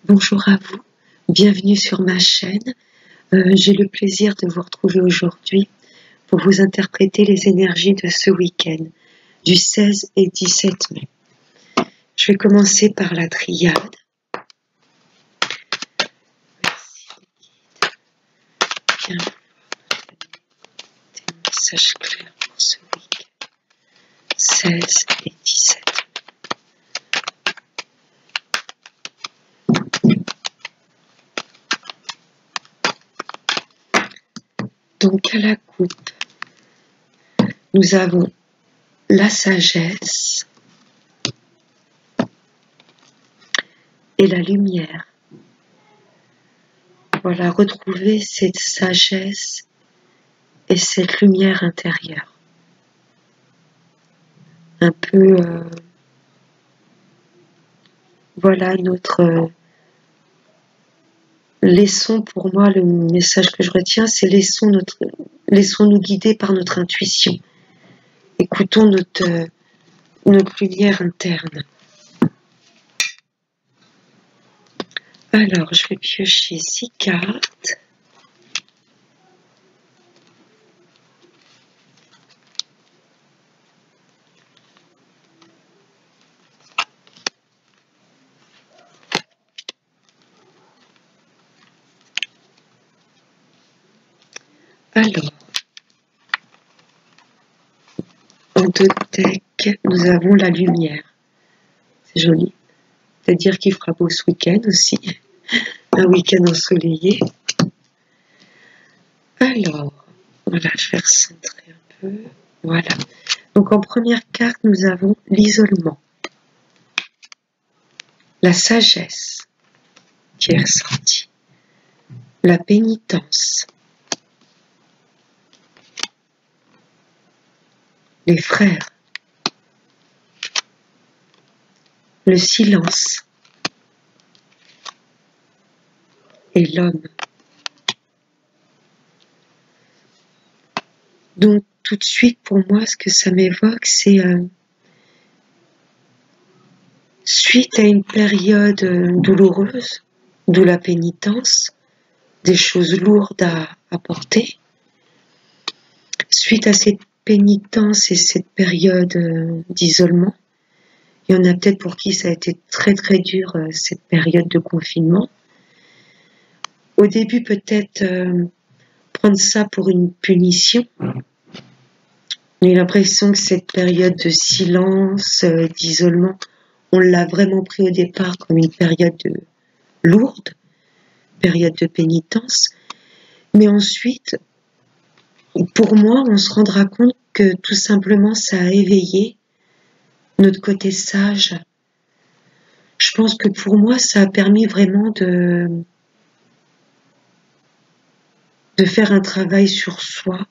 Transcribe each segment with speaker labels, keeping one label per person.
Speaker 1: Bonjour à vous, bienvenue sur ma chaîne. J'ai le plaisir de vous retrouver aujourd'hui pour vous interpréter les énergies de ce week-end, du 16 et 17 mai. Je vais commencer par la triade. Merci les guides. Bien, des messages clairs pour ce week-end, 16 et 17. Donc à la coupe, nous avons la sagesse et la lumière. Voilà, retrouver cette sagesse et cette lumière intérieure. Un peu, voilà notre... laissons, pour moi, le message que je retiens, c'est laissons-nous guider par notre intuition. Écoutons notre lumière interne. Alors, je vais piocher 6 cartes. Alors, en 2 decks, nous avons la lumière. C'est joli. C'est-à-dire qu'il fera beau ce week-end aussi. Un week-end ensoleillé. Alors, voilà, je vais recentrer un peu. Voilà. Donc en première carte, nous avons l'isolement. La sagesse qui est ressortie. La pénitence. Les frères. Le silence. Et l'homme. Donc tout de suite pour moi ce que ça m'évoque c'est suite à une période douloureuse, d'où la pénitence, des choses lourdes à porter, suite à cette pénitence et cette période d'isolement, il y en a peut-être pour qui ça a été très très dur cette période de confinement. Au début peut-être prendre ça pour une punition. J'ai l'impression que cette période de silence, d'isolement, on l'a vraiment pris au départ comme une période lourde, période de pénitence. Mais ensuite, pour moi, on se rendra compte que tout simplement ça a éveillé notre côté sage. Je pense que pour moi, ça a permis vraiment de faire un travail sur soi,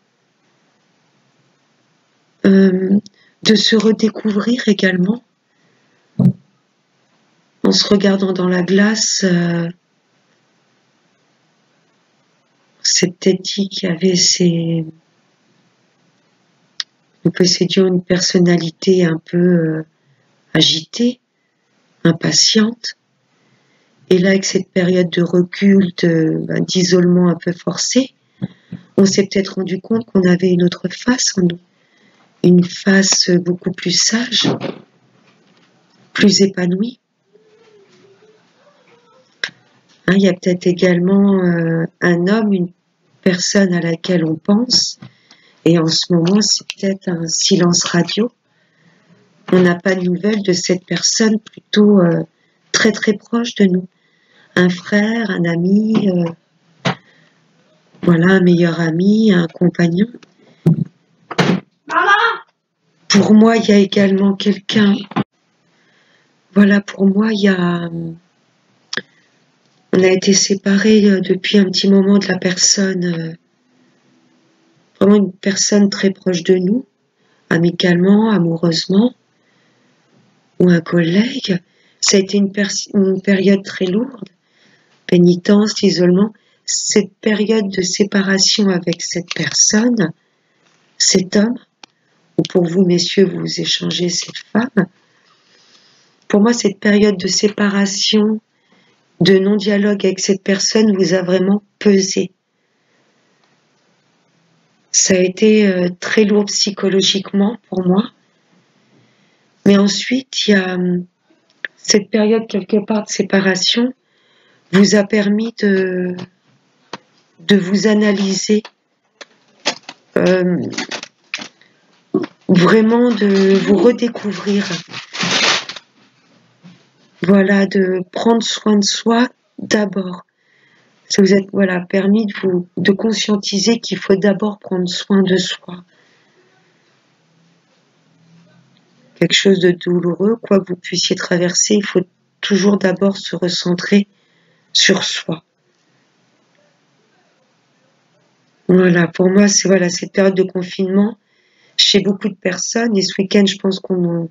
Speaker 1: de se redécouvrir également. En se regardant dans la glace, c'est peut-être dit qu'il y avait nous possédions une personnalité un peu agitée, impatiente. Et là, avec cette période de recul, d'isolement un peu forcé, on s'est peut-être rendu compte qu'on avait une autre face en nous, une face beaucoup plus sage, plus épanouie. Hein, il y a peut-être également un homme, une personne à laquelle on pense, et en ce moment, c'est peut-être un silence radio. On n'a pas de nouvelles de cette personne plutôt très très proche de nous. Un frère, un ami, voilà, un meilleur ami, un compagnon. Pour moi, il y a également quelqu'un. Voilà, pour moi, on a été séparés depuis un petit moment de la personne, vraiment une personne très proche de nous, amicalement, amoureusement, ou un collègue. Ça a été une période très lourde, pénitence, isolement. Cette période de séparation avec cette personne, cet homme, ou pour vous, messieurs, vous échangez cette femme. Pour moi, cette période de séparation de non-dialogue avec cette personne vous a vraiment pesé. Ça a été très lourd psychologiquement pour moi. Mais ensuite, il y a cette période quelque part de séparation vous a permis de vous analyser, vraiment de vous redécouvrir. Voilà, de prendre soin de soi d'abord. Ça vous a permis de conscientiser qu'il faut d'abord prendre soin de soi. Quelque chose de douloureux, quoi que vous puissiez traverser, il faut toujours d'abord se recentrer sur soi. Voilà, pour moi, c'est cette période de confinement chez beaucoup de personnes, et ce week-end, je pense qu'on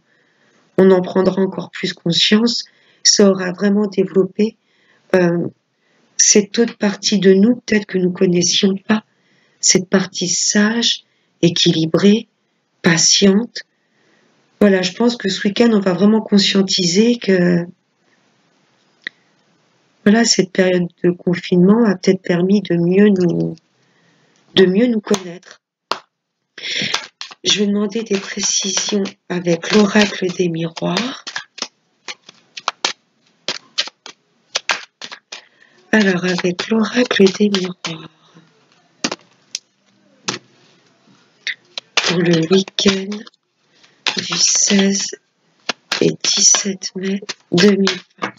Speaker 1: en prendra encore plus conscience. Ça aura vraiment développé cette autre partie de nous, peut-être que nous connaissions pas, cette partie sage, équilibrée, patiente. Voilà, je pense que ce week-end, on va vraiment conscientiser que cette période de confinement a peut-être permis de mieux nous connaître. Je vais demander des précisions avec l'oracle des miroirs. Alors, avec l'oracle des miroirs, pour le week-end du 16 et 17 mai 2020.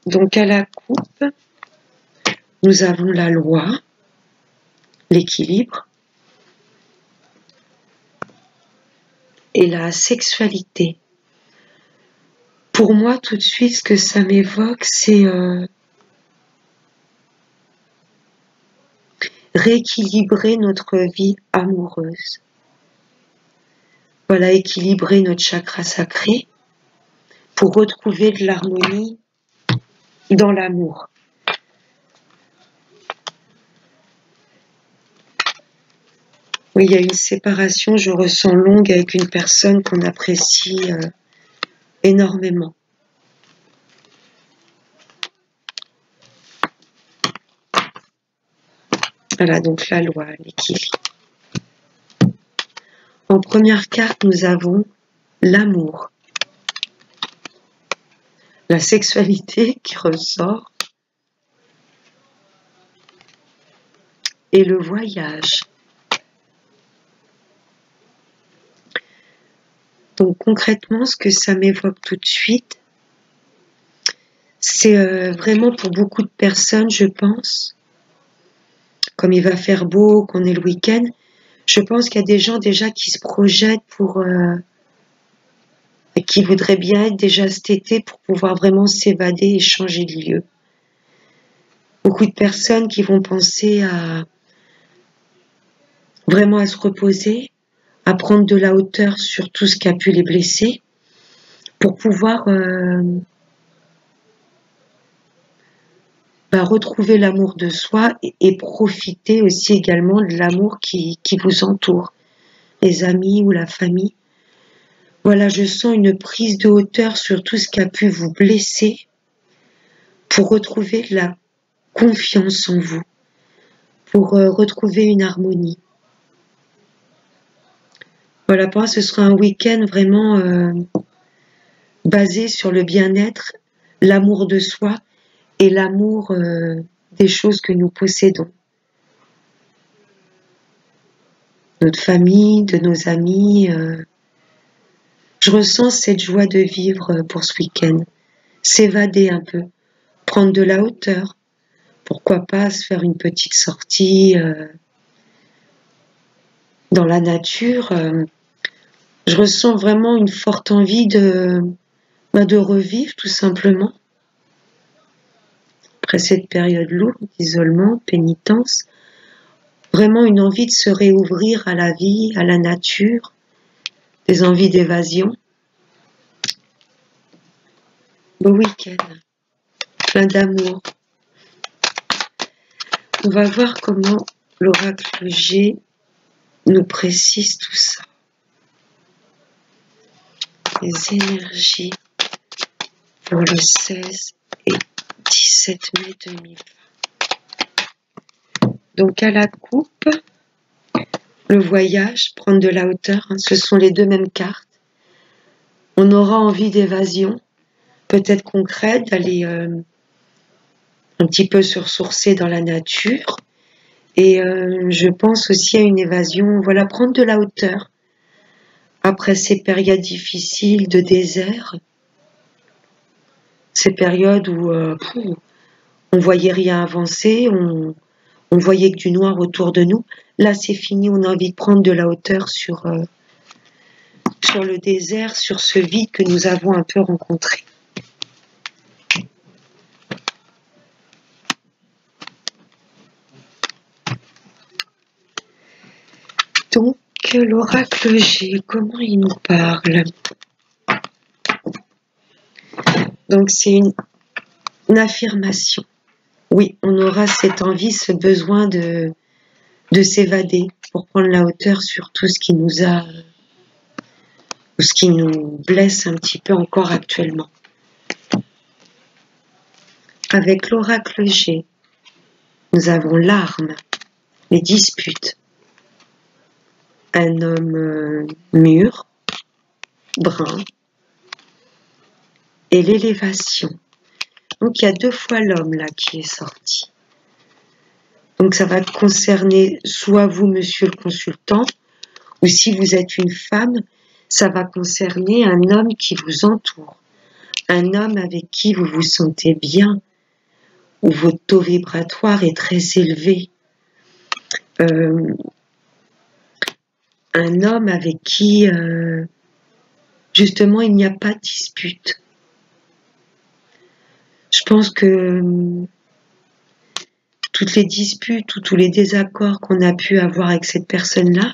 Speaker 1: Donc, à la coupe, nous avons la loi, l'équilibre et la sexualité. Pour moi, tout de suite, ce que ça m'évoque, c'est rééquilibrer notre vie amoureuse. Voilà, équilibrer notre chakra sacré pour retrouver de l'harmonie dans l'amour. Oui, il y a une séparation, je ressens longue avec une personne qu'on apprécie énormément. Voilà, donc la loi, l'équilibre. En première carte, nous avons l'amour, la sexualité qui ressort et le voyage. Donc concrètement, ce que ça m'évoque tout de suite, c'est vraiment pour beaucoup de personnes, je pense, comme il va faire beau, qu'on est le week-end, je pense qu'il y a des gens déjà qui se projettent qui voudraient bien être déjà cet été pour pouvoir vraiment s'évader et changer de lieu. Beaucoup de personnes qui vont penser vraiment à se reposer, à prendre de la hauteur sur tout ce qui a pu les blesser, pour pouvoir retrouver l'amour de soi et profiter aussi également de l'amour qui vous entoure, les amis ou la famille. Voilà, je sens une prise de hauteur sur tout ce qui a pu vous blesser pour retrouver de la confiance en vous, pour retrouver une harmonie. Voilà, pour moi, ce sera un week-end vraiment basé sur le bien-être, l'amour de soi et l'amour des choses que nous possédons. Notre famille, de nos amis. Je ressens cette joie de vivre pour ce week-end. S'évader un peu, prendre de la hauteur. Pourquoi pas se faire une petite sortie dans la nature. Je ressens vraiment une forte envie de revivre tout simplement. Après cette période lourde d'isolement, pénitence, vraiment une envie de se réouvrir à la vie, à la nature, des envies d'évasion. Beau week-end, plein d'amour. On va voir comment l'oracle G nous précise tout ça. Les énergies pour le 16 et 27 mai 2020. Donc à la coupe, le voyage, prendre de la hauteur, ce sont les deux mêmes cartes. On aura envie d'évasion, peut-être concrète, d'aller un petit peu se ressourcer dans la nature. Et je pense aussi à une évasion, voilà, prendre de la hauteur. Après ces périodes difficiles de désert, ces périodes où on voyait rien avancer, on voyait que du noir autour de nous. Là, c'est fini, on a envie de prendre de la hauteur sur le désert, sur ce vide que nous avons un peu rencontré. Donc, l'oracle G, comment il nous parle? Donc, c'est une affirmation. Oui, on aura cette envie, ce besoin de s'évader pour prendre la hauteur sur tout ce qui nous ce qui nous blesse un petit peu encore actuellement. Avec l'oracle G, nous avons l'arme, les disputes, un homme mûr, brun, et l'élévation. Donc il y a 2 fois l'homme là qui est sorti. Donc ça va concerner soit vous, monsieur le consultant, ou si vous êtes une femme, ça va concerner un homme qui vous entoure, un homme avec qui vous vous sentez bien, où votre taux vibratoire est très élevé, un homme avec qui justement il n'y a pas de dispute. Je pense que toutes les disputes ou tous les désaccords qu'on a pu avoir avec cette personne-là,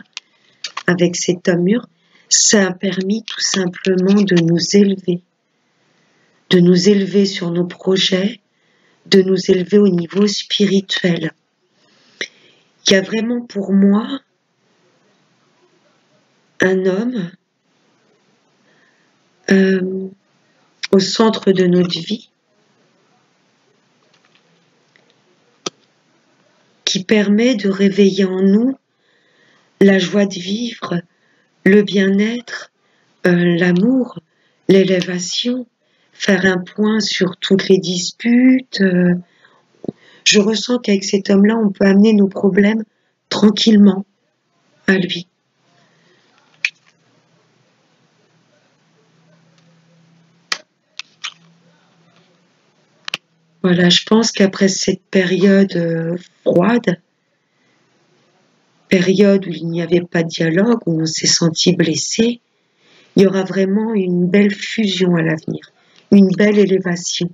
Speaker 1: avec cet homme mûr, ça a permis tout simplement de nous élever sur nos projets, de nous élever au niveau spirituel. Il y a vraiment pour moi un homme au centre de notre vie qui permet de réveiller en nous la joie de vivre, le bien-être, l'amour, l'élévation, faire un point sur toutes les disputes. Je ressens qu'avec cet homme-là, on peut amener nos problèmes tranquillement à lui. Voilà, je pense qu'après cette période froide, période où il n'y avait pas de dialogue, où on s'est senti blessé, il y aura vraiment une belle fusion à l'avenir, une belle élévation.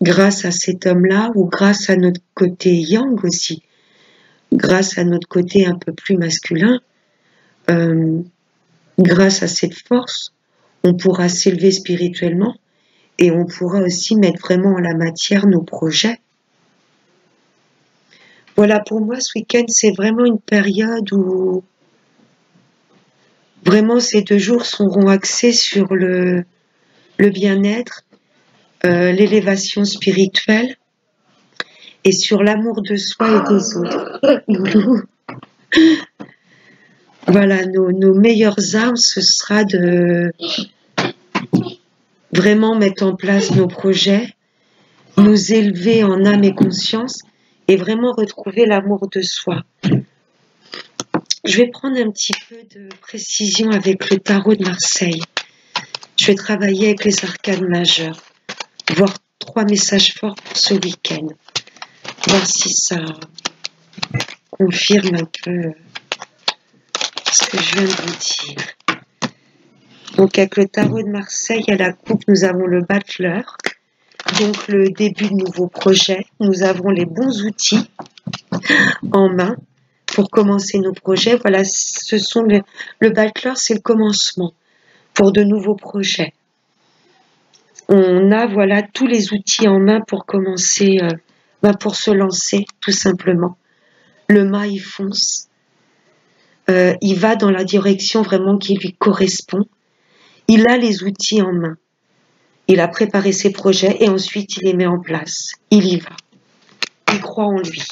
Speaker 1: Grâce à cet homme-là, ou grâce à notre côté yang aussi, grâce à notre côté un peu plus masculin, grâce à cette force, on pourra s'élever spirituellement et on pourra aussi mettre vraiment en la matière nos projets. Voilà, pour moi, ce week-end, c'est vraiment une période où vraiment ces 2 jours seront axés sur le bien-être, l'élévation spirituelle et sur l'amour de soi et des autres. Loulou. Voilà, nos meilleures armes, ce sera de vraiment mettre en place nos projets, nous élever en âme et conscience et vraiment retrouver l'amour de soi. Je vais prendre un petit peu de précision avec le tarot de Marseille. Je vais travailler avec les arcanes majeures, voir 3 messages forts pour ce week-end, voir si ça confirme un peu ce que je viens de vous dire. Donc avec le tarot de Marseille à la coupe, nous avons le battleur, donc le début de nouveaux projets. Nous avons les bons outils en main pour commencer nos projets. Voilà, ce sont le battleur, c'est le commencement pour de nouveaux projets. On a voilà tous les outils en main pour commencer, pour se lancer tout simplement. Le mât il fonce, il va dans la direction vraiment qui lui correspond. Il a les outils en main. Il a préparé ses projets et ensuite il les met en place. Il y va. Il croit en lui.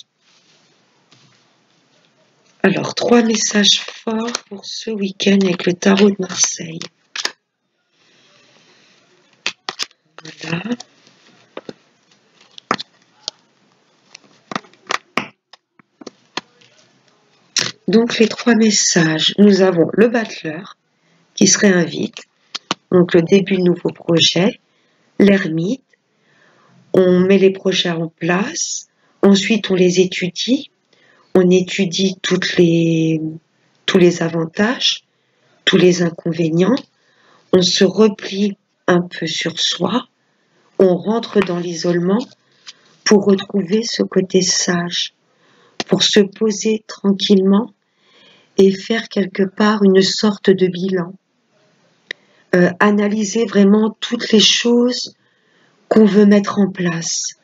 Speaker 1: Alors, 3 messages forts pour ce week-end avec le tarot de Marseille. Voilà. Donc, les 3 messages. Nous avons le battleur qui se réinvite. Donc, le début de nouveau projet. L'ermite. On met les projets en place. Ensuite, on les étudie. On étudie tous les avantages, tous les inconvénients. On se replie un peu sur soi. On rentre dans l'isolement pour retrouver ce côté sage, pour se poser tranquillement et faire quelque part une sorte de bilan. Analyser vraiment toutes les choses qu'on veut mettre en place.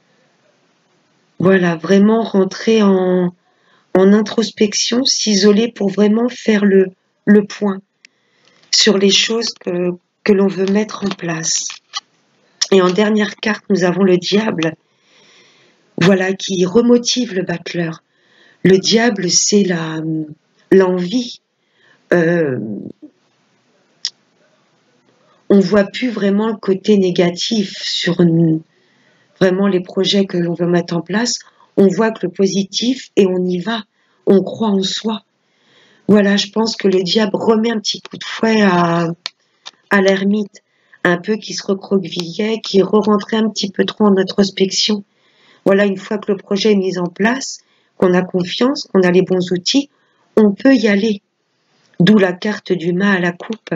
Speaker 1: Voilà, vraiment rentrer en introspection, s'isoler pour vraiment faire le point sur les choses que l'on veut mettre en place. Et en dernière carte, nous avons le diable, voilà, qui remotive le battleur. Le diable, c'est l'envie. On voit plus vraiment le côté négatif sur vraiment les projets que l'on veut mettre en place. On voit que le positif et on y va. On croit en soi. Voilà, je pense que le diable remet un petit coup de fouet à l'ermite, un peu qui se recroquevillait, qui re-rentrait un petit peu trop en introspection. Voilà, une fois que le projet est mis en place, qu'on a confiance, qu'on a les bons outils, on peut y aller. D'où la carte du mât à la coupe.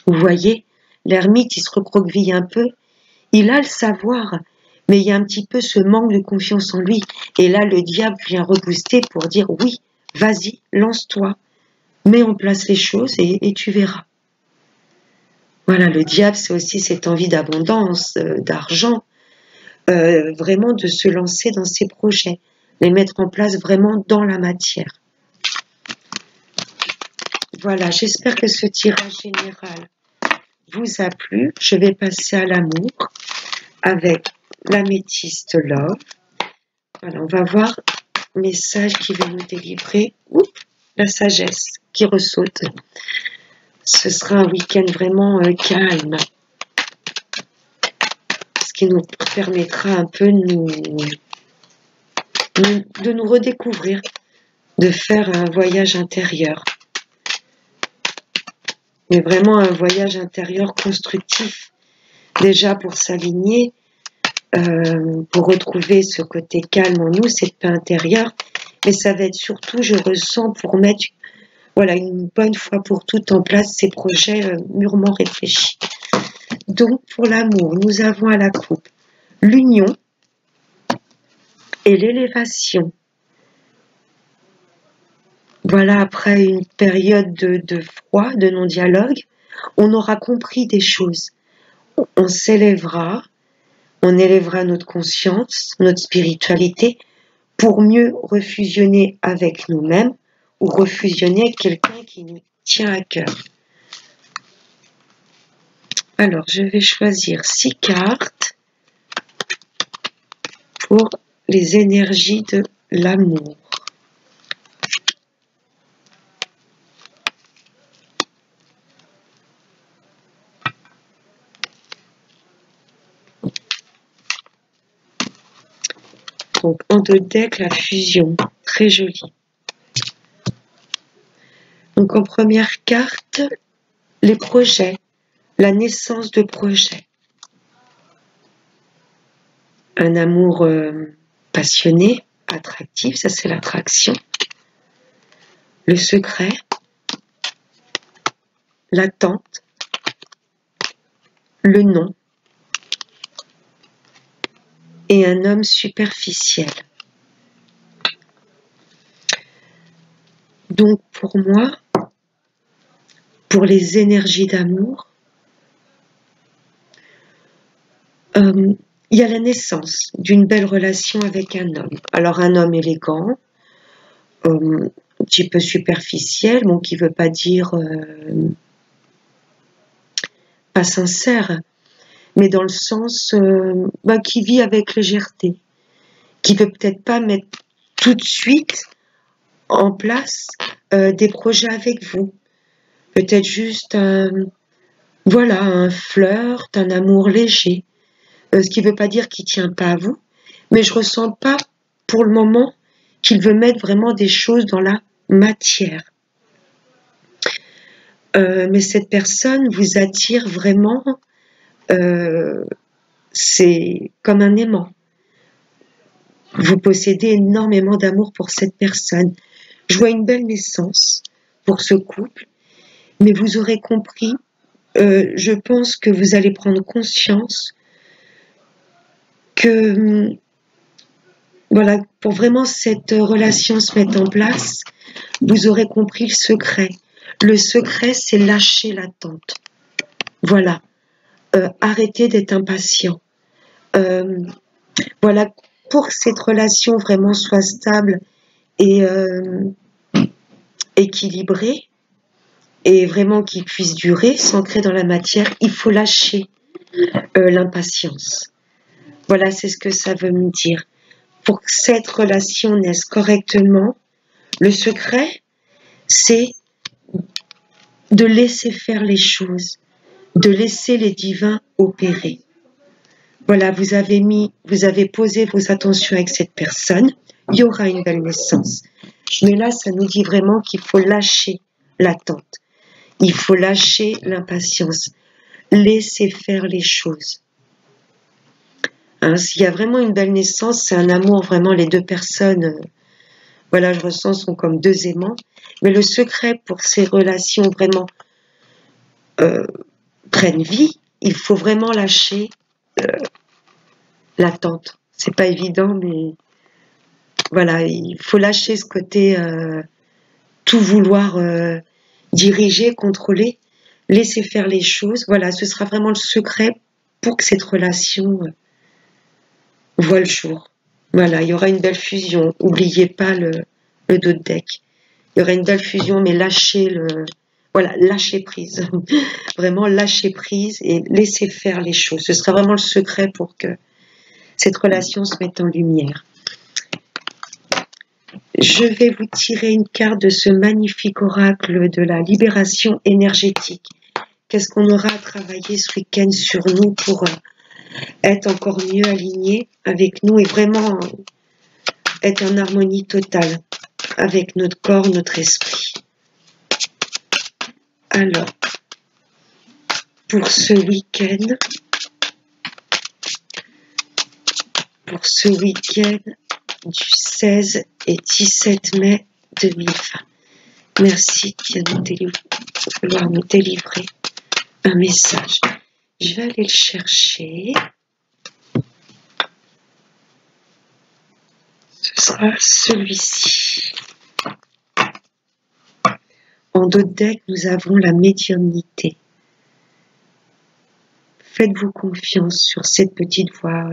Speaker 1: Vous voyez, l'ermite, il se recroqueville un peu. Il a le savoir, mais il y a un petit peu ce manque de confiance en lui. Et là, le diable vient rebooster pour dire oui, vas-y, lance-toi, mets en place les choses et tu verras. Voilà, le diable, c'est aussi cette envie d'abondance, d'argent, vraiment de se lancer dans ses projets, les mettre en place vraiment dans la matière. Voilà, j'espère que ce tirage général vous a plu. Je vais passer à l'amour avec l'améthyste Love. Voilà, on va voir le message qui va nous délivrer. Oups, la sagesse qui ressaute. Ce sera un week-end vraiment calme. Ce qui nous permettra un peu de nous redécouvrir, de faire un voyage intérieur. Mais vraiment un voyage intérieur constructif. Déjà pour s'aligner, pour retrouver ce côté calme en nous, cette paix intérieure. Mais ça va être surtout, je ressens, pour mettre voilà, une bonne fois pour toutes en place ces projets mûrement réfléchis. Donc pour l'amour, nous avons à la coupe l'union et l'élévation. Voilà, après une période de froid, de non-dialogue, on aura compris des choses. On s'élèvera, on élèvera notre conscience, notre spiritualité, pour mieux refusionner avec nous-mêmes ou refusionner avec quelqu'un qui nous tient à cœur. Alors, je vais choisir 6 cartes pour les énergies de l'amour. Donc, en 2 decks, la fusion, très jolie. Donc, en première carte, les projets, la naissance de projets. Un amour passionné, attractif, ça c'est l'attraction. Le secret, l'attente, le non. Et un homme superficiel. Donc pour moi, pour les énergies d'amour, il y a la naissance d'une belle relation avec un homme. Alors un homme élégant, un petit peu superficiel, bon, qui ne veut pas dire pas sincère, mais dans le sens qui vit avec légèreté, qui peut peut-être pas mettre tout de suite en place des projets avec vous. Peut-être juste voilà, un flirt, un amour léger. Ce qui ne veut pas dire qu'il ne tient pas à vous, mais je ne ressens pas pour le moment qu'il veut mettre vraiment des choses dans la matière. Mais cette personne vous attire vraiment, c'est comme un aimant. Vous possédez énormément d'amour pour cette personne. Je vois une belle naissance pour ce couple, mais vous aurez compris, je pense que vous allez prendre conscience que voilà, pour vraiment cette relation se mettre en place, vous aurez compris le secret. Le secret, c'est lâcher l'attente. Voilà, arrêtez d'être impatient. Voilà, pour que cette relation vraiment soit stable et équilibrée, et vraiment qu'il puisse durer, s'ancrer dans la matière, il faut lâcher l'impatience. Voilà, c'est ce que ça veut me dire. Pour que cette relation naisse correctement, le secret, c'est de laisser faire les choses, de laisser les divins opérer. Voilà, vous avez posé vos attentions avec cette personne, il y aura une belle naissance. Mais là, ça nous dit vraiment qu'il faut lâcher l'attente. Il faut lâcher l'impatience. Laisser faire les choses. Hein, s'il y a vraiment une belle naissance, c'est un amour, vraiment, les deux personnes, voilà, je ressens, sont comme deux aimants. Mais le secret pour que ces relations vraiment prennent vie, il faut vraiment lâcher l'attente. C'est pas évident, mais voilà, il faut lâcher ce côté tout vouloir diriger, contrôler, laisser faire les choses. Voilà, ce sera vraiment le secret pour que cette relation voit le jour. Voilà, il y aura une belle fusion. N'oubliez pas le dos de deck. Il y aura une belle fusion, mais lâchez lâcher prise. Vraiment lâcher prise et laisser faire les choses. Ce sera vraiment le secret pour que cette relation se mette en lumière. Je vais vous tirer une carte de ce magnifique oracle de la libération énergétique. Qu'est-ce qu'on aura à travailler ce week-end sur nous pour être encore mieux alignés avec nous et vraiment être en harmonie totale avec notre corps, notre esprit. Alors, pour ce week-end du 16 et 17 mai 2020. Merci de vouloir nous délivrer un message. Je vais aller le chercher. Ce sera celui-ci. En dos de deck, nous avons la médiumnité. Faites-vous confiance sur cette petite voix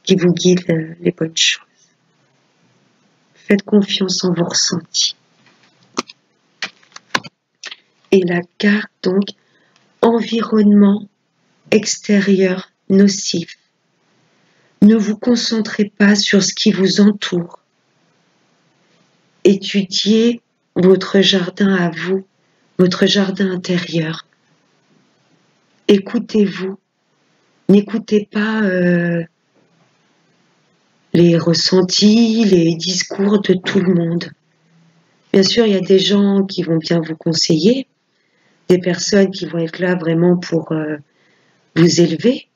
Speaker 1: qui vous guide les bonnes choses. Faites confiance en vos ressentis. Et la carte, donc, environnement extérieur nocif. Ne vous concentrez pas sur ce qui vous entoure. Étudiez votre jardin à vous, votre jardin intérieur. Écoutez-vous. N'écoutez pas les ressentis, les discours de tout le monde. Bien sûr, il y a des gens qui vont bien vous conseiller, des personnes qui vont être là vraiment pour vous élever,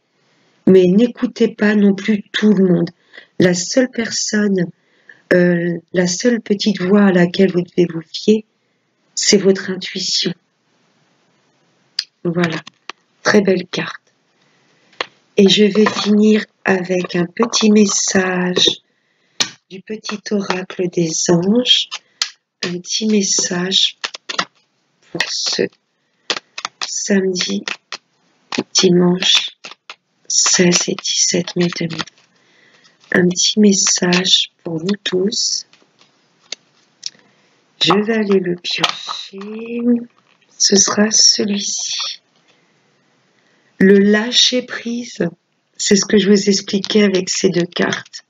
Speaker 1: mais n'écoutez pas non plus tout le monde. La seule personne, la seule petite voix à laquelle vous devez vous fier, c'est votre intuition. Voilà, très belle carte. Et je vais finir avec un petit message du petit oracle des anges, un petit message pour ce samedi, dimanche 16 et 17 mai 2020. Un petit message pour nous tous. Je vais aller le piocher. Ce sera celui-ci. Le lâcher prise, c'est ce que je vous expliquais avec ces deux cartes.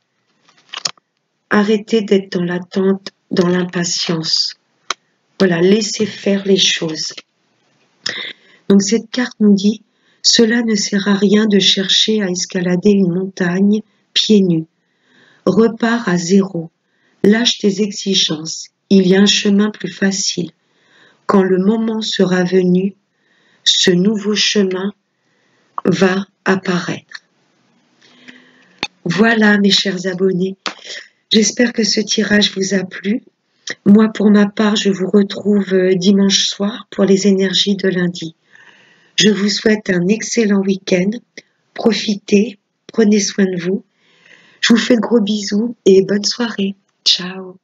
Speaker 1: Arrêtez d'être dans l'attente, dans l'impatience. Voilà, laissez faire les choses. Donc cette carte nous dit, cela ne sert à rien de chercher à escalader une montagne pieds nus. Repars à zéro. Lâche tes exigences. Il y a un chemin plus facile. Quand le moment sera venu, ce nouveau chemin va apparaître. Voilà mes chers abonnés. J'espère que ce tirage vous a plu. Moi, pour ma part, je vous retrouve dimanche soir pour les énergies de lundi. Je vous souhaite un excellent week-end. Profitez, prenez soin de vous. Je vous fais de gros bisous et bonne soirée. Ciao.